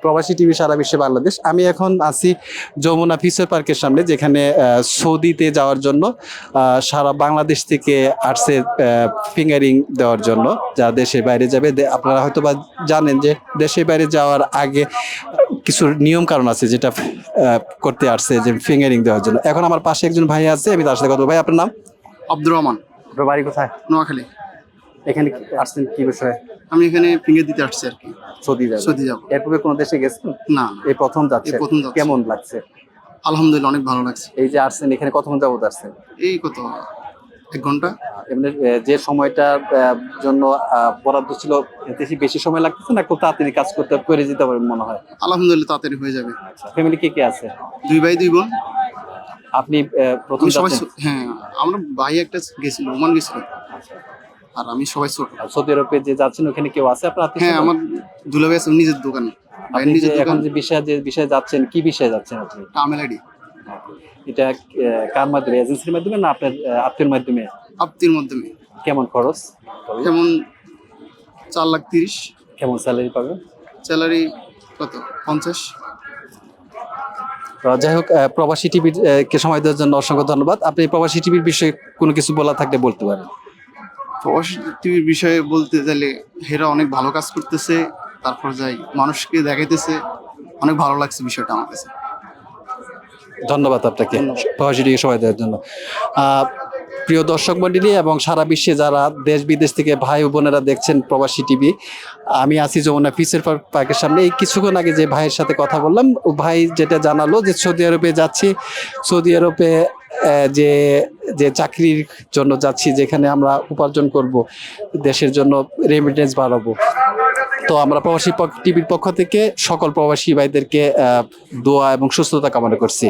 প্রবাসী টিভি সারা বিশ্বে বাংলাদেশ। আমি এখন আছি যমুনা ফিউচার পার্কের সামনে, যেখানে সৌদিতে যাওয়ার জন্য সারা বাংলাদেশ থেকে আসছে ফিঙ্গারিং দেওয়ার জন্য, যা দেশের বাইরে যাবে। আপনারা হয়তো বা জানেন যে দেশের বাইরে যাওয়ার আগে কিছু নিয়ম কারণ আছে যেটা করতে আসছে, যে ফিঙ্গারিং দেওয়ার জন্য। এখন আমার পাশে একজন ভাই আছে, আমি তার সাথে কথা বলবো। ভাই, আপনার নাম? আব্দুর রহমান। আপনার বাড়ি কোথায়? নোয়াখালী। এখানে আসছেন কি বিষয়ে? আমি এখানে ফিঙ্গার দিতে আসছি আর কি। সৌদি যাবেন? সৌদি যাবো। এর পূর্বে কোনো দেশে গেছেন? না, এই প্রথম যাচ্ছে? এই প্রথম যাচ্ছি। কেমন লাগছে? আলহামদুলিল্লাহ, অনেক ভালো লাগছে। এই যে আসছেন, এখানে কতক্ষণ যাবত আসছেন? এই কত 1 ঘন্টা। এমনি যে সময়টার জন্য বরাদ্দ ছিল, এতে কি বেশি সময় লাগতেছে না খুব তাড়াতাড়ি কাজ করতে করে যেতে পারবেন মনে হয়? আলহামদুলিল্লাহ, তাড়াতাড়ি হয়ে যাবে। ফ্যামিলি কে কে আছে? 2 ভাই 2 বোন। আপনি প্রথম আমি সবাই যাচ্ছেন? হ্যাঁ, আমরা ভাই একটা গেছিল, ওমান গেছিল। আর আমি সবাই ছোট। আর সৌদি আরবে যে যাচ্ছেন ওখানে কেউ আছে আপনার আত্মীয়? হ্যাঁ, আমার দুলাভাই আছে, নিজের দোকান। ভাইয়ের আপনি যে নিজের এখন দোকান। যে বিষয়ে যাচ্ছেন, কি বিষয়ে যাচ্ছেন আপনি? কামেল আইডি। এটা কার মাধ্যমে, এজেন্সির মাধ্যমে না আপনার আত্মীয়ের মাধ্যমে? আপ্তির মাধ্যমে। কেমন খরচ? যেমন 4,30,000। কেমন স্যালারি পাবেন? স্যালারি কত? 50। যাই হোক, প্রবাসী টিভির কে সময় দেওয়ার জন্য অসংখ্য ধন্যবাদ। আপনি প্রবাসী টিভির বিষয়ে কোনো কিছু বলা থাকলে বলতে পারেন। প্রবাসী টিভির বিষয়ে বলতে গেলে হেরা অনেক ভালো কাজ করতেছে, তারপর যাই মানুষকে দেখাইতেছে। অনেক ভালো লাগছে বিষয়টা আমার কাছে। ধন্যবাদ আপনাকে প্রবাসী টিভিকে সময় দেওয়ার জন্য। প্রিয় দর্শক মণ্ডলী এবং সারা বিশ্বে যারা দেশ বিদেশ থেকে ভাই ও বোনেরা দেখছেন প্রবাসী টিভি, আমি আছি যমুনা ফিউচার পার্কের সামনে। এই কিছুক্ষণ আগে যে ভাইয়ের সাথে কথা বললাম, ও ভাই যেটা জানালো যে সৌদি আরবে যাচ্ছি, সৌদি আরবে যে যে চাকরির জন্য যাচ্ছি, যেখানে আমরা উপার্জন করব, দেশের জন্য রেমিটেন্স বাড়াবো। তো আমরা প্রবাসী টিভির পক্ষ থেকে সকল প্রবাসী ভাইদেরকে দোয়া এবং সুস্থতা কামনা করছি।